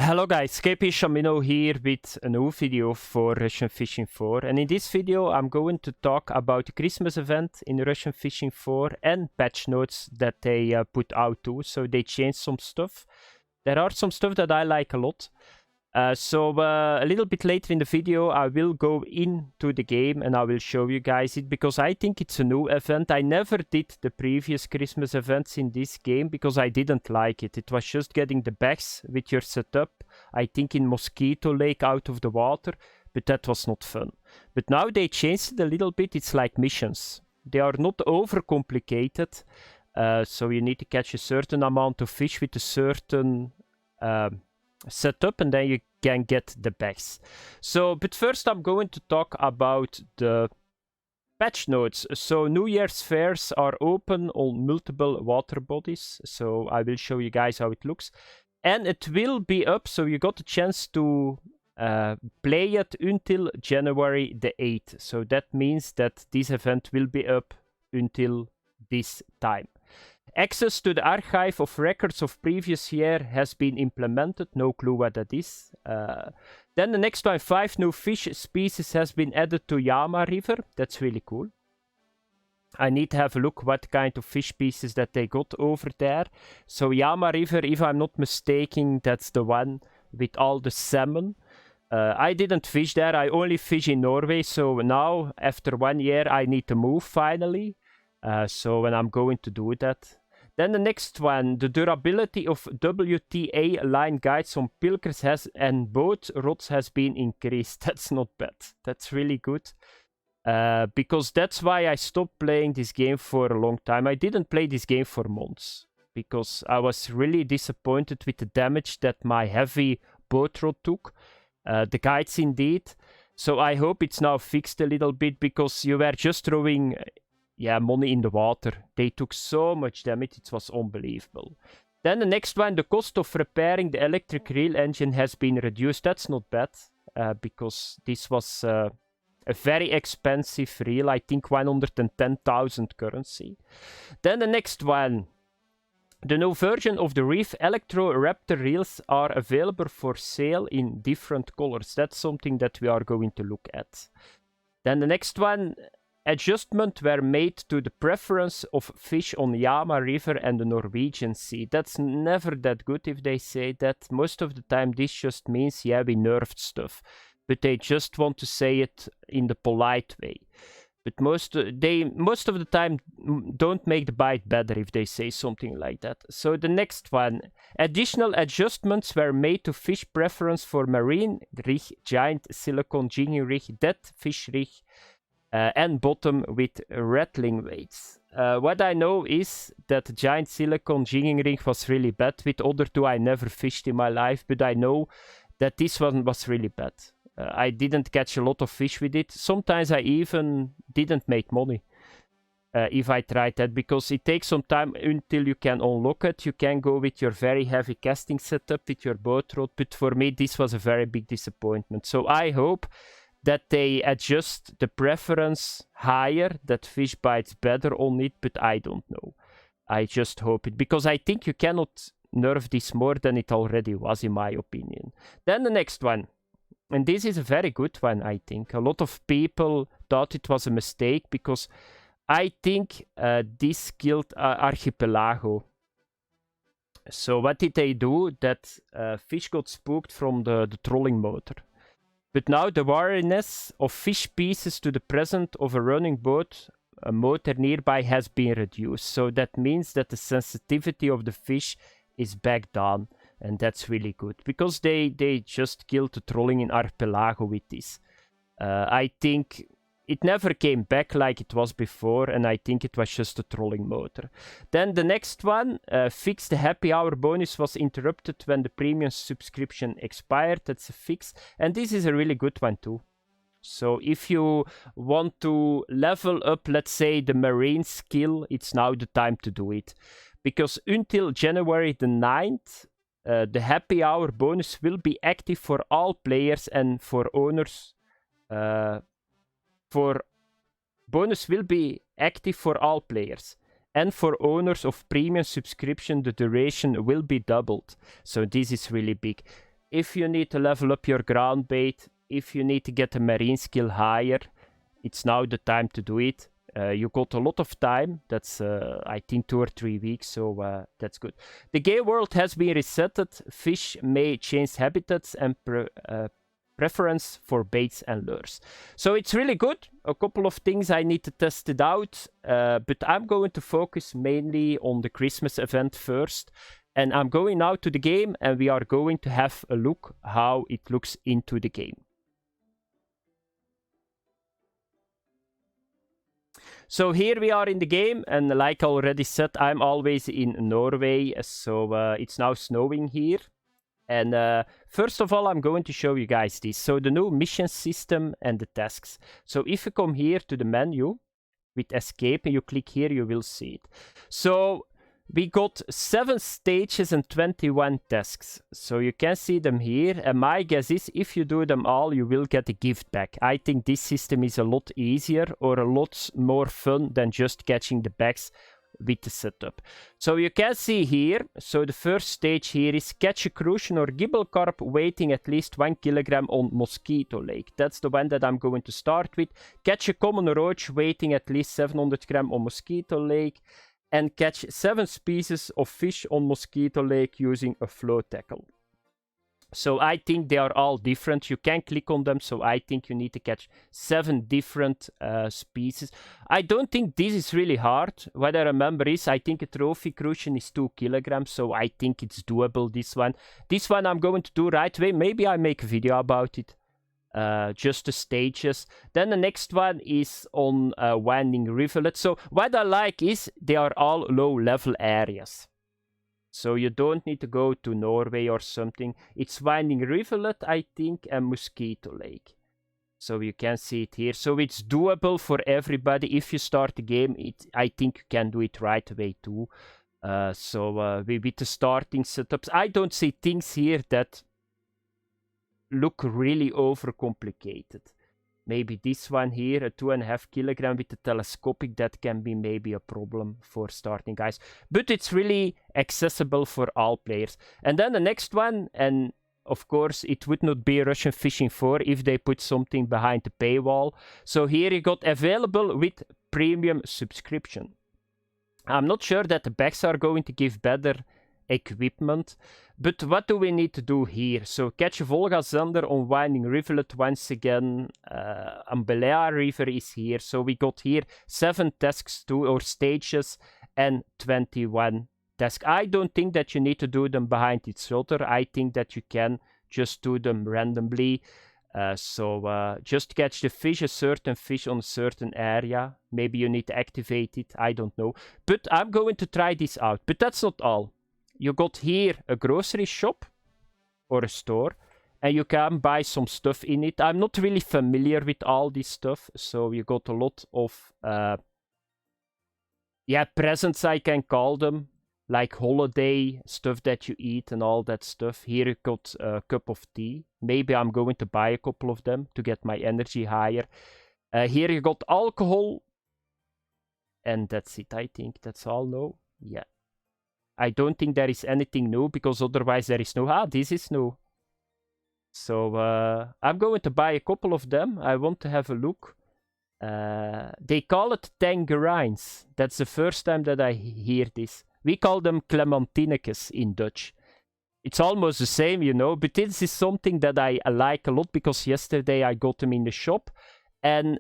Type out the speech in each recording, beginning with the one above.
Hello guys, KP Shamino here with a new video for Russian Fishing 4, and in this video I'm going to talk about the Christmas event in Russian Fishing 4 and patch notes that they put out too. So they changed some stuff. There are some stuff that I like a lot. So a little bit later in the video I will go into the game and I will show you guys it, because I think it's a new event. I never did the previous Christmas events in this game because I didn't like it. It was just getting the bags with your setup, I think in Mosquito Lake, out of the water, but that was not fun. But now they changed it a little bit. It's like missions. They are not overcomplicated. So you need to catch a certain amount of fish with a certain setup, and then you can get the bags. So, but first I'm going to talk about the patch notes. So New Year's fairs are open on multiple water bodies. So I will show you guys how it looks. And it will be up, so you got a chance to play it until January the 8th. So that means that this event will be up until this time. Access to the archive of records of previous year has been implemented. No clue what that is. Then the next one, 5 new fish species has been added to Yama River. That's really cool. I need to have a look what kind of fish species that they got over there. So Yama River, if I'm not mistaken, that's the one with all the salmon. I didn't fish there. I only fish in Norway. So now, after 1 year, I need to move finally. So when I'm going to do that. Then the next one, the durability of WTA line guides on pilkers and boat rods has been increased. That's not bad. That's really good. Because that's why I stopped playing this game for a long time. I didn't play this game for months because I was really disappointed with the damage that my heavy boat rod took. The guides indeed. So I hope it's now fixed a little bit, because you were just throwing money in the water. They took so much damage, it was unbelievable. Then the next one, the cost of repairing the electric reel engine has been reduced. That's not bad, because this was a very expensive reel, I think 110,000 currency. Then the next one, the new version of the Reef Electro Raptor reels are available for sale in different colors. That's something that we are going to look at. Then the next one, adjustments were made to the preference of fish on Yama River and the Norwegian Sea. That's never that good if they say that. Most of the time this just means, yeah, we nerfed stuff. But they just want to say it in the polite way. But most of the time don't make the bite better if they say something like that. So the next one, additional adjustments were made to fish preference for marine rig, giant silicone jigging rig, dead fish rig, and bottom with rattling weights. What I know is that the giant silicone jigging rig was really bad. With other two I never fished in my life, but I know that this one was really bad. I didn't catch a lot of fish with it. Sometimes I even didn't make money if I tried that, because it takes some time until you can unlock it. You can go with your very heavy casting setup with your boat rod, but for me this was a very big disappointment. So I hope that they adjust the preference higher, that fish bites better on it, but I don't know. I just hope it, because I think you cannot nerf this more than it already was, in my opinion. Then the next one, and this is a very good one, I think. A lot of people thought it was a mistake, because I think this killed Archipelago. So what did they do? That fish got spooked from the trolling motor. But now the wariness of fish pieces to the present of a running boat, a motor nearby, has been reduced. So that means that the sensitivity of the fish is back down. And that's really good, because they just killed the trolling in Archipelago with this. I think it never came back like it was before, and I think it was just a trolling motor. Then the next one, fix the happy hour bonus was interrupted when the premium subscription expired. That's a fix, and this is a really good one too. So if you want to level up, let's say, the marine skill, it's now the time to do it. Because until January the 9th, the happy hour bonus will be active for all players and for owners. Bonus will be active for all players. And for owners of premium subscription, the duration will be doubled. So this is really big. if you need to level up your ground bait, if you need to get a marine skill higher, it's now the time to do it. You got a lot of time. That's, I think, 2 or 3 weeks, so that's good. The game world has been resetted. Fish may change habitats and preference for baits and lures. So it's really good. A couple of things I need to test it out, but I'm going to focus mainly on the Christmas event first. And I'm going now to the game, and we are going to have a look how it looks into the game. So here we are in the game, and like I already said, I'm always in Norway, so it's now snowing here. And first of all, I'm going to show you guys this. So the new mission system and the tasks. So if you come here to the menu with escape and you click here, you will see it. So we got 7 stages and 21 tasks. So you can see them here. And my guess is if you do them all, you will get a gift back. I think this system is a lot easier or a lot more fun than just catching the bags with the setup. So you can see here, so the first stage here is catch a crucian or gibel carp weighing at least 1 kilogram on Mosquito Lake. That's the one that I'm going to start with. Catch a common roach weighing at least 700 gram on Mosquito Lake. And catch 7 species of fish on Mosquito Lake using a flow tackle. So I think they are all different. You can click on them, so I think you need to catch 7 different species. I don't think this is really hard. What I remember is I think a trophy crucian is 2 kilograms, so I think it's doable, this one. This one I'm going to do right away. Maybe I make a video about it. Just the stages. Then the next one is on Winding Rivulet. So what I like is they are all low level areas. So you don't need to go to Norway or something. It's Winding Rivulet, I think, and Mosquito Lake. So you can see it here. So it's doable for everybody. If you start the game, I think you can do it right away too. With the starting setups, I don't see things here that look really overcomplicated. Maybe this one here, a 2.5 kilogram with the telescopic, that can be maybe a problem for starting guys. But it's really accessible for all players. And then the next one, and of course it would not be Russian Fishing 4 if they put something behind the paywall. So here you got available with premium subscription. I'm not sure that the bags are going to give better equipment, but what do we need to do here? So catch Volga Zander on Winding Rivulet once again. Ambelea River is here, so we got here 7 tasks or stages and 21 tasks. I don't think that you need to do them behind each other. I think that you can just do them randomly. Just catch the fish, a certain fish on a certain area. Maybe you need to activate it, I don't know. But I'm going to try this out. But that's not all. You got here a grocery shop or a store, and you can buy some stuff in it. I'm not really familiar with all this stuff, so you got a lot of presents, I can call them, like holiday stuff that you eat and all that stuff. Here you got a cup of tea. Maybe I'm going to buy a couple of them to get my energy higher. Here you got alcohol, and that's it. I think that's all. No, yeah. I don't think there is anything new, because otherwise there is no... this is new. So I'm going to buy a couple of them. I want to have a look. They call it tangerines. That's the first time that I hear this. We call them clementinekes in Dutch. It's almost the same, you know, but this is something that I like a lot, because yesterday I got them in the shop. And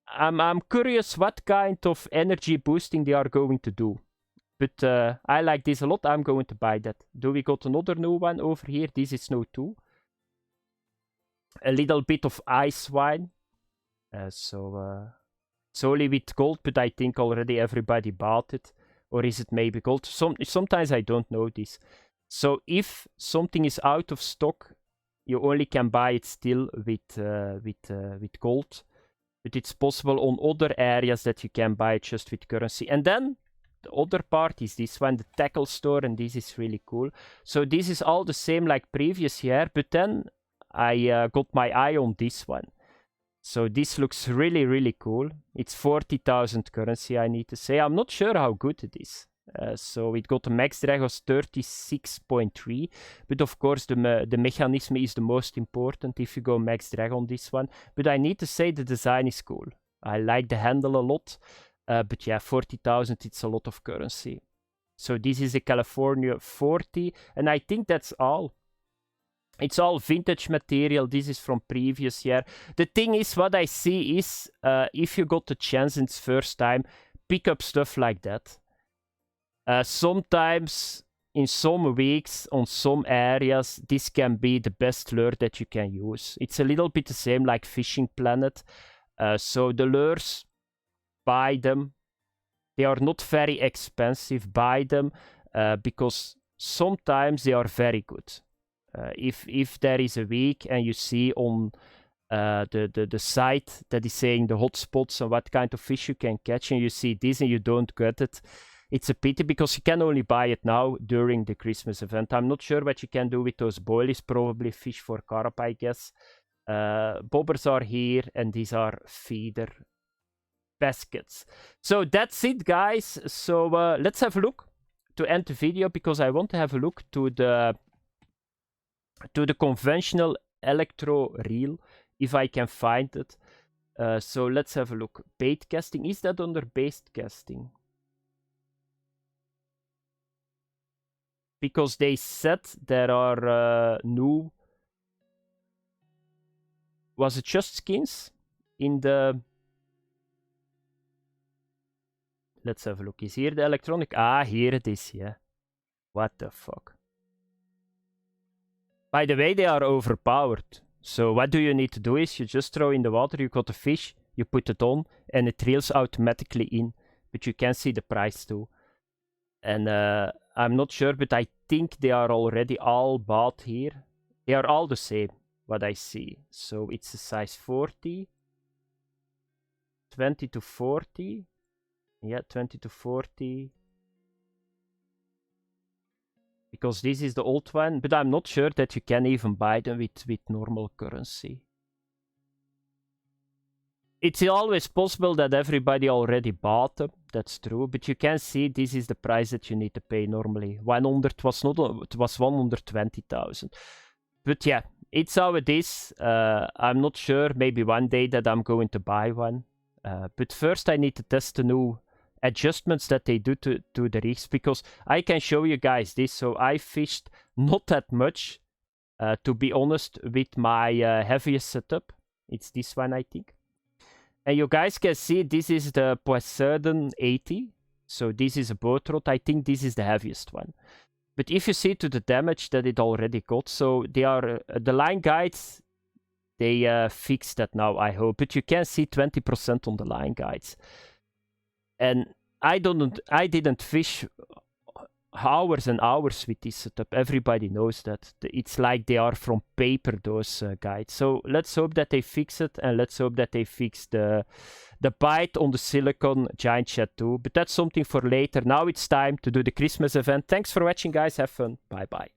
I'm curious what kind of energy boosting they are going to do. But I like this a lot. I'm going to buy that. Do we got another new one over here? This is new too. A little bit of ice wine. It's only with gold, but I think already everybody bought it. Or is it maybe gold? Sometimes I don't know this. So if something is out of stock, you only can buy it still with gold. But it's possible on other areas that you can buy it just with currency. And then the other part is this one, the tackle store, and this is really cool. So this is all the same like previous year, but then I got my eye on this one. So this looks really, really cool. It's 40,000 currency, I need to say. I'm not sure how good it is. So it got the max drag was 36.3, but of course the mechanism is the most important if you go max drag on this one. But I need to say the design is cool. I like the handle a lot, but yeah, 40,000, it's a lot of currency. So this is a California 40, and I think that's all. It's all vintage material. This is from previous year. The thing is, what I see is, if you got the chance in first time, pick up stuff like that. Sometimes, in some weeks, on some areas, this can be the best lure that you can use. It's a little bit the same like Fishing Planet. So the lures, buy them. They are not very expensive. Buy them because sometimes they are very good. If there is a week and you see on the site that is saying the hotspots and what kind of fish you can catch, and you see this and you don't get it, it's a pity because you can only buy it now during the Christmas event. I'm not sure what you can do with those boilies, probably fish for carp, I guess. Bobbers are here, and these are feeder baskets. So that's it, guys. So let's have a look to end the video, because I want to have a look to the conventional electro reel, if I can find it. So let's have a look. Bait casting, is that under bait casting? Because they said there are new... Was it just skins in the... Let's have a look. Is here the electronic? Ah, here it is, yeah. What the fuck? By the way, they are overpowered. So what do you need to do is you just throw in the water, you got a fish, you put it on, and it reels automatically in. But you can see the price too. And I'm not sure, but I think they are already all bought here. They are all the same, what I see. So it's a size 40. 20 to 40. Yeah, 20 to 40. Because this is the old one, but I'm not sure that you can even buy them with normal currency. It's always possible that everybody already bought them, that's true, but you can see this is the price that you need to pay normally. 100 was not, it was 120,000. But yeah, it's how it is. I'm not sure, maybe one day that I'm going to buy one. But first I need to test the new adjustments that they do to the rigs, because I can show you guys this. So I fished not that much, to be honest, with my heaviest setup. It's this one, I think. And you guys can see this is the Poseidon 80. So this is a boat rod. I think this is the heaviest one. But if you see to the damage that it already got, so they are the line guides, they fixed that now, I hope. But you can see 20% on the line guides. And I didn't fish hours and hours with this setup. Everybody knows that. It's like they are from paper, those guides. So let's hope that they fix it, and let's hope that they fix the bite on the silicone giant shad too. But that's something for later. Now it's time to do the Christmas event. Thanks for watching, guys. Have fun. Bye bye.